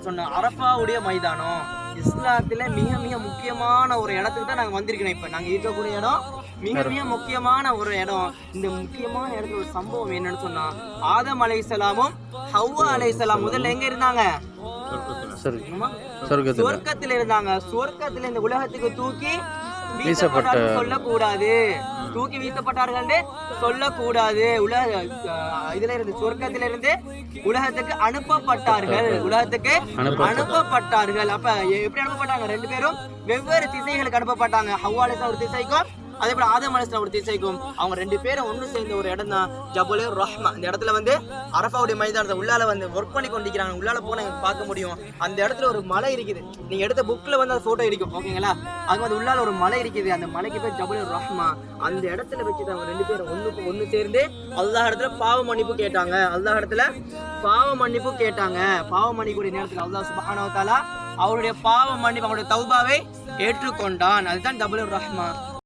சொன்னேன், அரஃபாவுடைய மைதானம் இஸ்லாத்துல மிக மிக முக்கியமான ஒரு இடத்துக்கு தான் நாங்க வந்திருக்கோம். இப்ப நாங்க இருக்கக்கூடிய இடம் மிக மிக முக்கியமான ஒரு இடம். இந்த முக்கியமான இடத்துல ஒரு சம்பவம் என்னன்னு சொன்னா, ஆதம் அலைஹிஸ்ஸலாமும் ஹவ்வா அலைஹிஸ்ஸலாம் முதல்ல எங்க இருந்தாங்க? சொர்க்கத்துல இருந்தாங்க. சொர்க்கத்துல இந்த உலகத்துக்கு தூக்கி வீசப்பட்டார்கள் சொல்லக்கூடாது, தூக்கி வீசப்பட்டார்கள் சொல்லக்கூடாது. உலக இதுல இருந்து சொர்க்கத்திலிருந்து உலகத்துக்கு அனுப்பப்பட்டார்கள், உலகத்துக்கு அனுப்பப்பட்டார்கள். அப்ப எப்படி அனுப்பப்பட்டாங்க? ரெண்டு பேரும் வெவ்வேறு திசைகளுக்கு அனுப்பப்பட்டாங்க. ஹவ்வா அலைஹிஸ்ஸலாம் ஒரு திசைக்கும், அதே போல ஆதம் அலைஹிஸ்ஸலாம் ஒரு திசைக்கும். அவங்க ரெண்டு பேரும் ஒண்ணு சேர்ந்த ஒரு இடம் தான் ஜபல் ரஹ்மா. இந்த இடத்துல வந்து அரஃபாவுடைய மைதானத்தை உள்ளால வந்து ஒர்க் பண்ணி கொண்டிருக்கிறாங்க. உள்ளால போனா பார்க்க முடியும். அந்த இடத்துல ஒரு மலை இருக்குது. நீங்க எடுத்த புக்ல வந்து அந்த போட்டோ இருக்கும், ஓகேங்களா? அங்க வந்து உள்ளால ஒரு மலை இருக்குது. அந்த மலைக்கு பேர் ஜபல் ரஹ்மா. அந்த இடத்துல வச்சுட்டு அவங்க ரெண்டு பேரும் ஒண்ணு சேர்ந்து அல்லாஹ் இடத்துல பாவ மன்னிப்பு கேட்டாங்க. அல்லாஹ் இடத்துல பாவ மன்னிப்பு கேட்டாங்க. பாவ மன்னிப்புடைய நேரத்துல அல்லாஹ் சுப்ஹானஹு வ தஆலா அவருடைய பாவ மன்னிப்பு, அவருடைய தௌபாவை ஏற்றுக்கொண்டான். அதுதான் ஜபல் ரஹ்மா.